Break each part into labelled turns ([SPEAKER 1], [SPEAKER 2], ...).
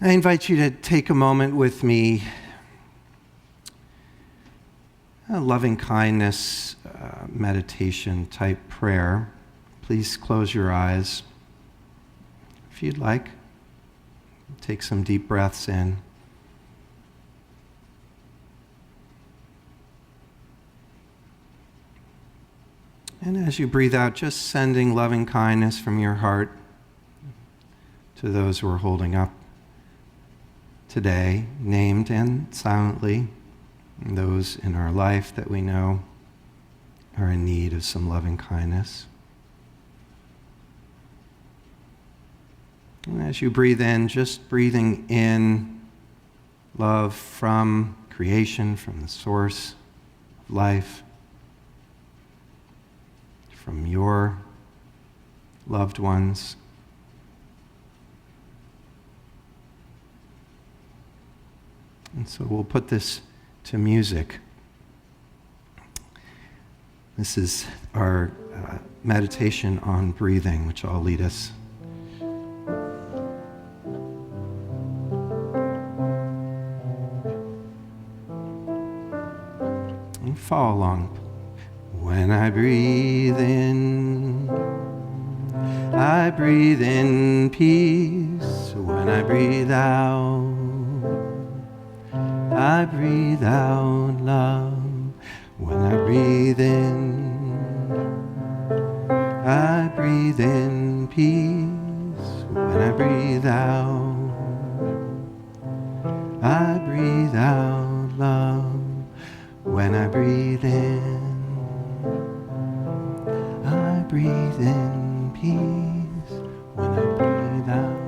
[SPEAKER 1] I invite you to take a moment with me, a loving kindness meditation type prayer. Please close your eyes. If you'd like, take some deep breaths in. And as you breathe out, just sending loving kindness from your heart to those who are holding up today, named and silently, and those in our life that we know are in need of some loving kindness. And as you breathe in, just breathing in love from creation, from the source of life, from your loved ones. And so we'll put this to music. This is our meditation on breathing, which I'll lead us. And follow along. When I breathe in peace. When I breathe out love. When I breathe in peace. When I breathe out love. When I breathe in peace. When I breathe out love. When I breathe in peace. When I breathe out love.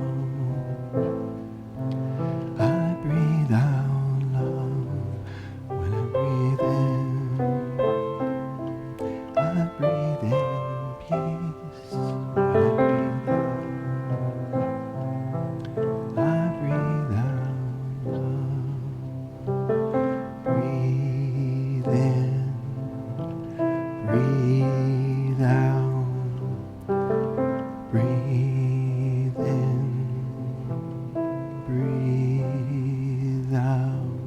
[SPEAKER 1] Breathe in, breathe out. Breathe in, breathe out.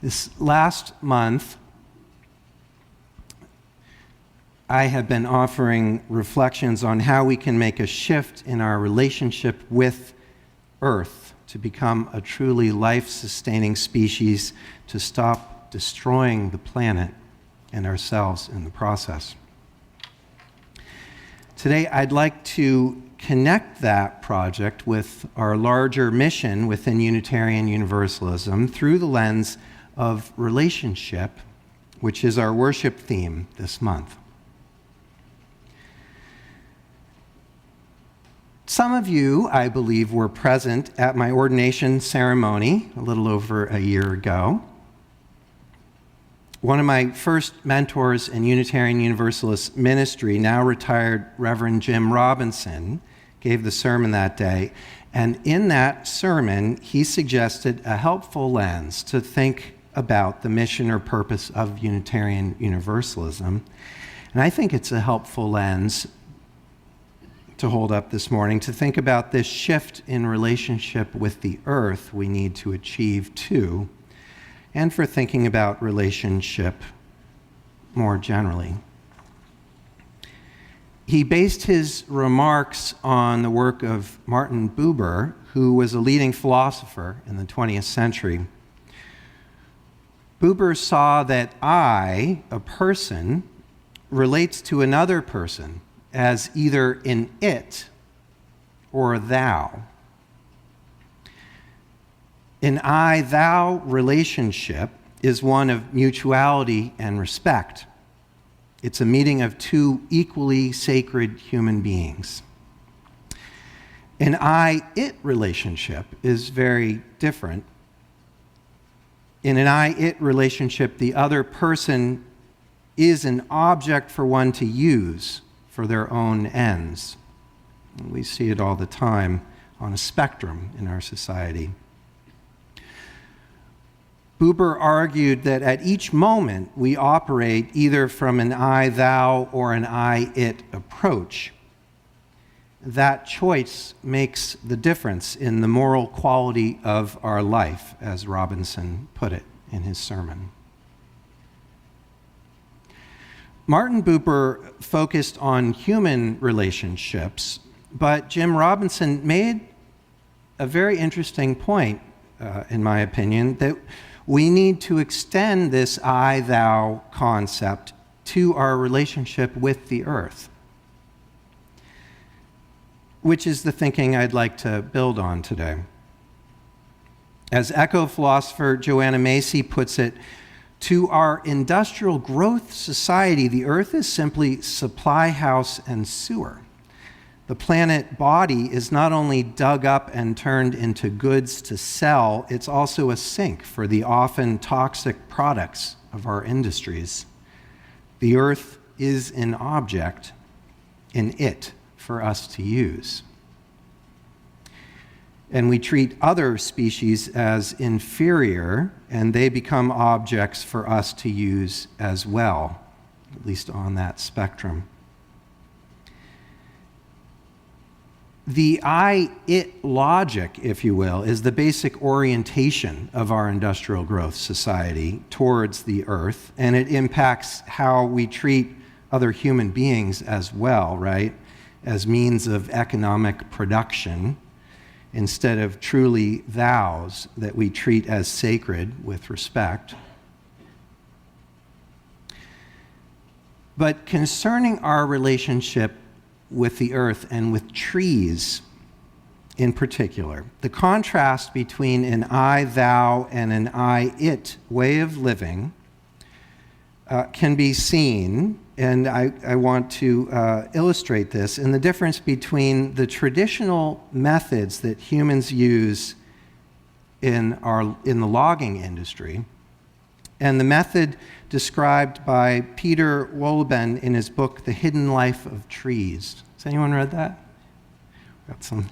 [SPEAKER 1] This last month, I have been offering reflections on how we can make a shift in our relationship with Earth to become a truly life-sustaining species, to stop destroying the planet and ourselves in the process. Today, I'd like to connect that project with our larger mission within Unitarian Universalism through the lens of relationship, which is our worship theme this month. Some of you, I believe, were present at my ordination ceremony a little over a year ago. One of my first mentors in Unitarian Universalist ministry, now retired Reverend Jim Robinson, gave the sermon that day. And in that sermon, he suggested a helpful lens to think about the mission or purpose of Unitarian Universalism. And I think it's a helpful lens to hold up this morning, to think about this shift in relationship with the earth we need to achieve too, and for thinking about relationship more generally. He based his remarks on the work of Martin Buber, who was a leading philosopher in the 20th century. Buber saw that I, a person, relates to another person as either an it or a thou. An I-thou relationship is one of mutuality and respect. It's a meeting of two equally sacred human beings. An I-it relationship is very different. In an I-it relationship, the other person is an object for one to use for their own ends. And we see it all the time on a spectrum in our society. Buber argued that at each moment we operate either from an I-thou or an I-it approach. that choice makes the difference in the moral quality of our life, as Robinson put it in his sermon. Martin Buber focused on human relationships, but Jim Robinson made a very interesting point, in my opinion, that we need to extend this I-thou concept to our relationship with the earth, which is the thinking I'd like to build on today. As eco-philosopher Joanna Macy puts it, to our industrial growth society, the earth is simply supply house and sewer. The planet body is not only dug up and turned into goods to sell, it's also a sink for the often toxic products of our industries. The earth is an object, an it for us to use. And we treat other species as inferior, and they become objects for us to use as well, at least on that spectrum. The I-it logic, if you will, is the basic orientation of our industrial growth society towards the earth, and it impacts how we treat other human beings as well, right? As means of economic production, instead of truly thous that we treat as sacred with respect. But concerning our relationship with the earth and with trees in particular, the contrast between an I-thou and an I-it way of living can be seen, and I want to illustrate this, in the difference between the traditional methods that humans use in the logging industry and the method described by Peter Wohlleben in his book, The Hidden Life of Trees. Has anyone read that? Got some.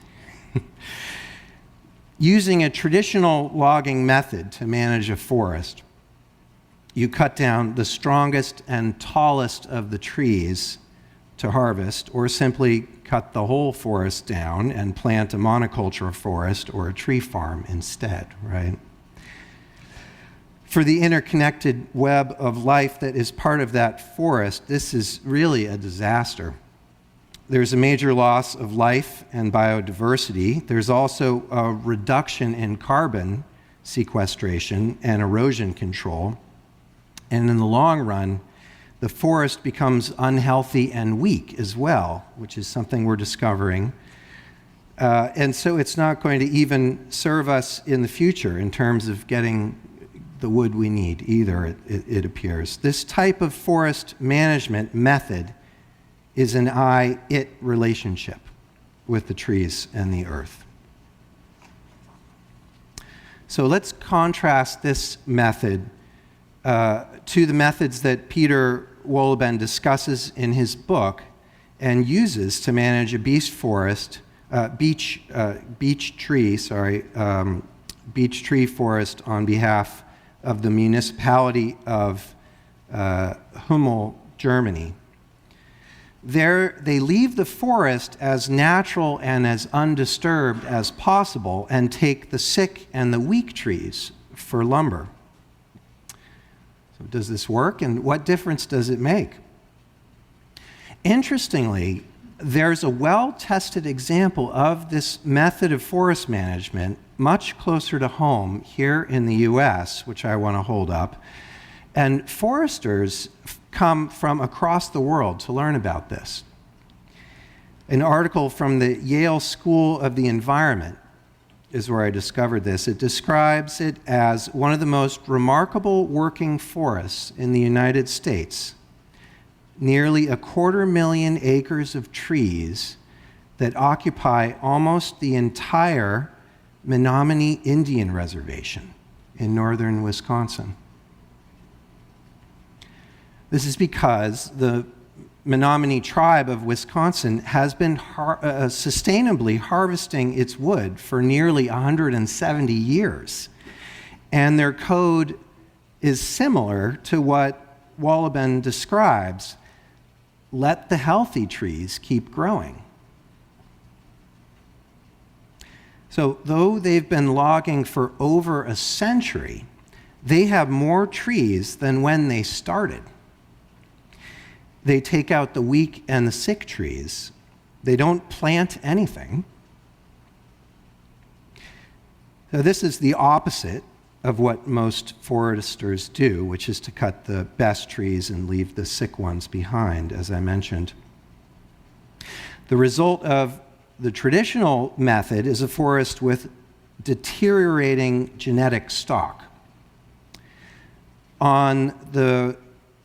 [SPEAKER 1] Using a traditional logging method to manage a forest, you cut down the strongest and tallest of the trees to harvest, or simply cut the whole forest down and plant a monoculture forest or a tree farm instead, right? For the interconnected web of life that is part of that forest, this is really a disaster. There's a major loss of life and biodiversity. There's also a reduction in carbon sequestration and erosion control. And in the long run, the forest becomes unhealthy and weak as well, which is something we're discovering. And so it's not going to even serve us in the future in terms of getting the wood we need either, it appears. This type of forest management method is an I-it relationship with the trees and the earth. So let's contrast this method to the methods that Peter Wohlleben discusses in his book and uses to manage a beech tree forest on behalf of the municipality of Hummel, Germany. There, they leave the forest as natural and as undisturbed as possible and take the sick and the weak trees for lumber. So does this work, and what difference does it make? Interestingly, there's a well-tested example of this method of forest management much closer to home here in the US, which I want to hold up. And foresters come from across the world to learn about this. An article from the Yale School of the Environment is where I discovered this. It describes it as one of the most remarkable working forests in the United States. Nearly 250,000 acres of trees that occupy almost the entire Menominee Indian Reservation in northern Wisconsin. This is because the Menominee tribe of Wisconsin has been sustainably harvesting its wood for nearly 170 years. And their code is similar to what Wohlleben describes. Let the healthy trees keep growing. So though they've been logging for over a century, they have more trees than when they started. They take out the weak and the sick trees. They don't plant anything. So this is the opposite of what most foresters do, which is to cut the best trees and leave the sick ones behind, as I mentioned. The result of the traditional method is a forest with deteriorating genetic stock. On the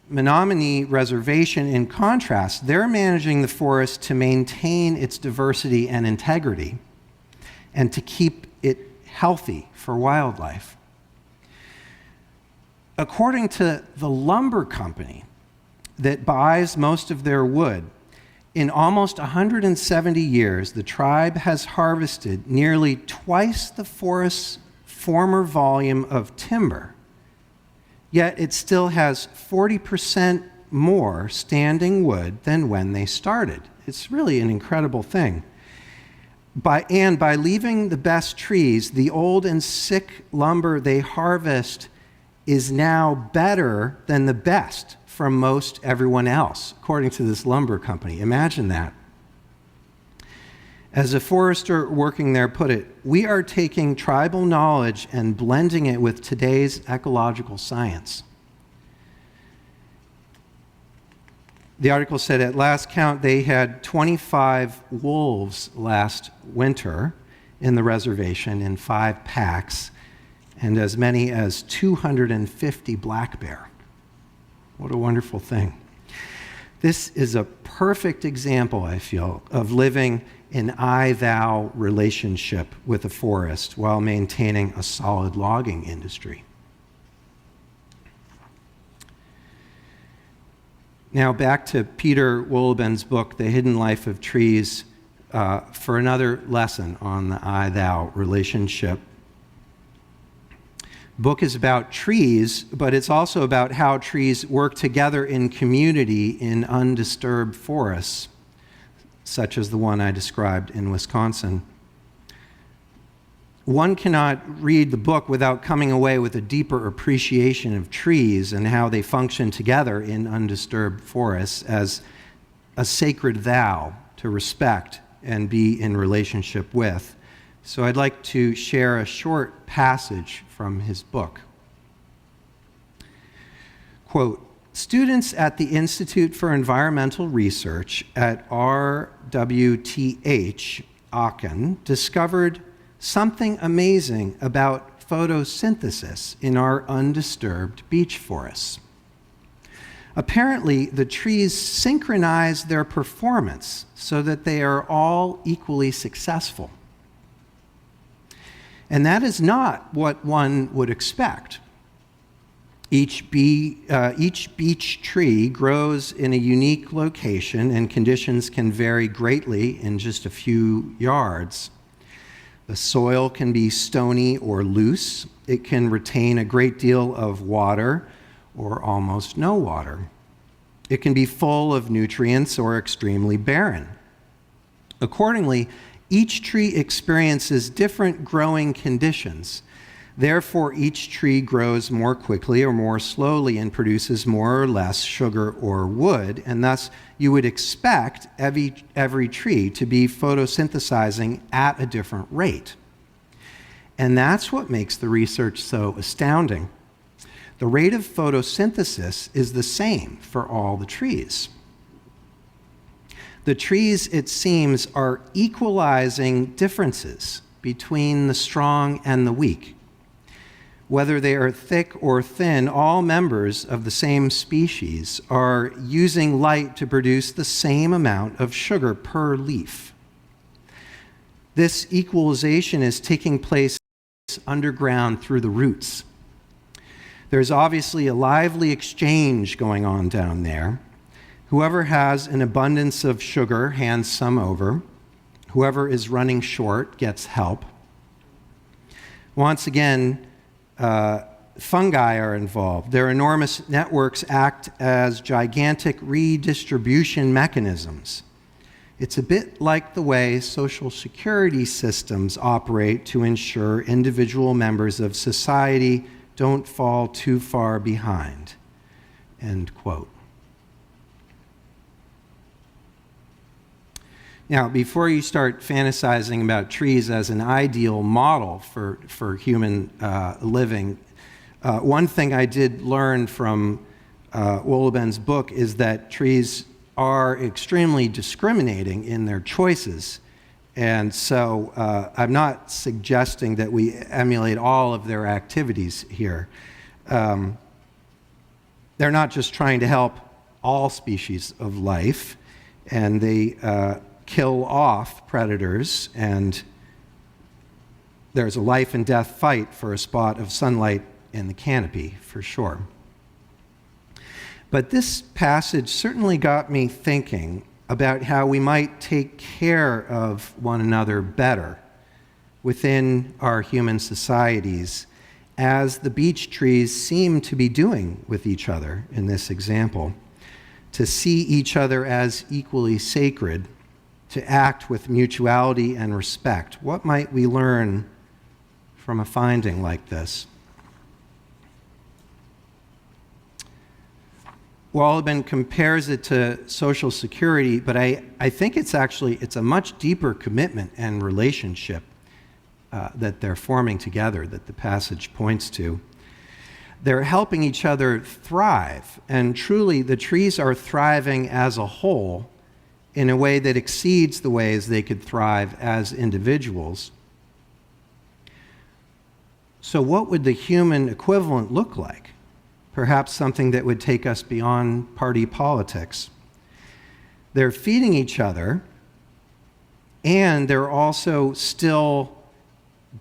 [SPEAKER 1] Menominee Reservation, in contrast, they're managing the forest to maintain its diversity and integrity and to keep it healthy for wildlife. According to the lumber company that buys most of their wood, in almost 170 years, the tribe has harvested nearly twice the forest's former volume of timber, yet it still has 40% more standing wood than when they started. It's really an incredible thing. By leaving the best trees, the old and sick lumber they harvest is now better than the best from most everyone else, according to this lumber company. Imagine that. As a forester working there put it, we are taking tribal knowledge and blending it with today's ecological science. The article said at last count they had 25 wolves last winter in the reservation in 5 packs, and as many as 250 black bear. What a wonderful thing. This is a perfect example, I feel, of living an I-thou relationship with the forest while maintaining a solid logging industry. Now back to Peter Wohllebin's book, The Hidden Life of Trees, for another lesson on the I-thou relationship. Book is about trees, but it's also about how trees work together in community in undisturbed forests, such as the one I described in Wisconsin. One cannot read the book without coming away with a deeper appreciation of trees and how they function together in undisturbed forests as a sacred thou to respect and be in relationship with. So I'd like to share a short passage from his book. Quote, students at the Institute for Environmental Research at RWTH Aachen discovered something amazing about photosynthesis in our undisturbed beech forests. Apparently, the trees synchronize their performance so that they are all equally successful. And that is not what one would expect. Each beech tree grows in a unique location, and conditions can vary greatly in just a few yards. The soil can be stony or loose. It can retain a great deal of water or almost no water. It can be full of nutrients or extremely barren. Accordingly, each tree experiences different growing conditions. Therefore, each tree grows more quickly or more slowly and produces more or less sugar or wood, and thus you would expect every tree to be photosynthesizing at a different rate. And that's what makes the research so astounding. The rate of photosynthesis is the same for all the trees. The trees, it seems, are equalizing differences between the strong and the weak. Whether they are thick or thin, all members of the same species are using light to produce the same amount of sugar per leaf. This equalization is taking place underground through the roots. There's obviously a lively exchange going on down there. Whoever has an abundance of sugar hands some over. Whoever is running short gets help. Once again, fungi are involved. Their enormous networks act as gigantic redistribution mechanisms. It's a bit like the way Social Security systems operate to ensure individual members of society don't fall too far behind. End quote. Now, before you start fantasizing about trees as an ideal model for human living, one thing I did learn from Wohleben's book is that trees are extremely discriminating in their choices. And so I'm not suggesting that we emulate all of their activities here. They're not just trying to help all species of life, and they kill off predators, and there's a life and death fight for a spot of sunlight in the canopy, for sure. But this passage certainly got me thinking about how we might take care of one another better within our human societies, as the beech trees seem to be doing with each other in this example. To see each other as equally sacred, to act with mutuality and respect. What might we learn from a finding like this? Wohlleben compares it to Social Security, but I think it's a much deeper commitment and relationship that they're forming together that the passage points to. They're helping each other thrive, and truly the trees are thriving as a whole in a way that exceeds the ways they could thrive as individuals. So what would the human equivalent look like? Perhaps something that would take us beyond party politics. They're feeding each other, and they're also still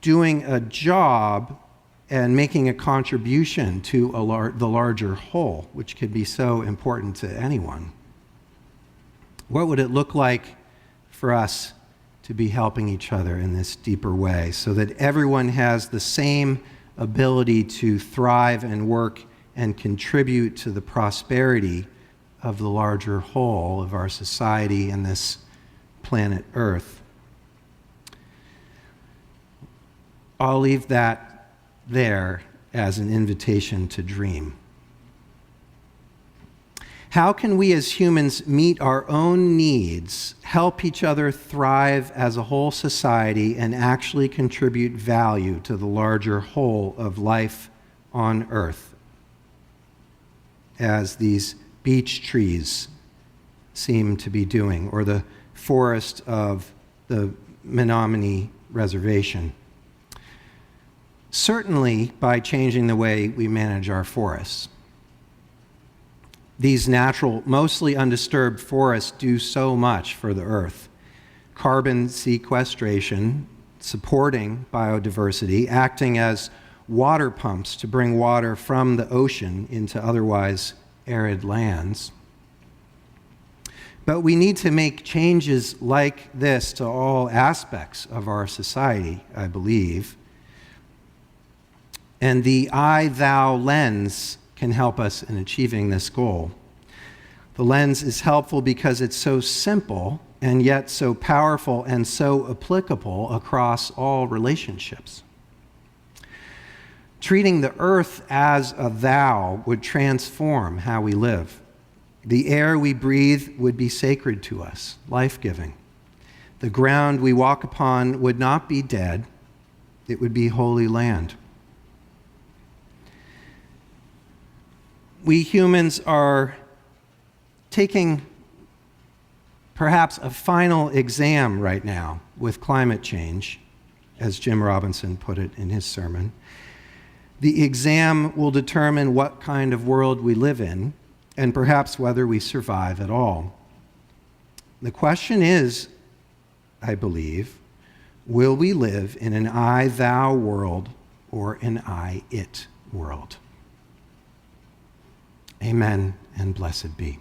[SPEAKER 1] doing a job and making a contribution to the larger whole, which could be so important to anyone. What would it look like for us to be helping each other in this deeper way so that everyone has the same ability to thrive and work and contribute to the prosperity of the larger whole of our society and this planet Earth? I'll leave that there as an invitation to dream. How can we as humans meet our own needs, help each other thrive as a whole society, and actually contribute value to the larger whole of life on Earth, as these beech trees seem to be doing, or the forest of the Menominee Reservation? Certainly by changing the way we manage our forests. These natural, mostly undisturbed forests do so much for the Earth. Carbon sequestration, supporting biodiversity, acting as water pumps to bring water from the ocean into otherwise arid lands. But we need to make changes like this to all aspects of our society, I believe. And the I-thou lens can help us in achieving this goal. The lens is helpful because it's so simple and yet so powerful and so applicable across all relationships. Treating the earth as a thou would transform how we live. The air we breathe would be sacred to us, life-giving. The ground we walk upon would not be dead, it would be holy land. We humans are taking perhaps a final exam right now with climate change, as Jim Robinson put it in his sermon. The exam will determine what kind of world we live in, and perhaps whether we survive at all. The question is, I believe, will we live in an I-thou world or an I-it world? Amen and blessed be.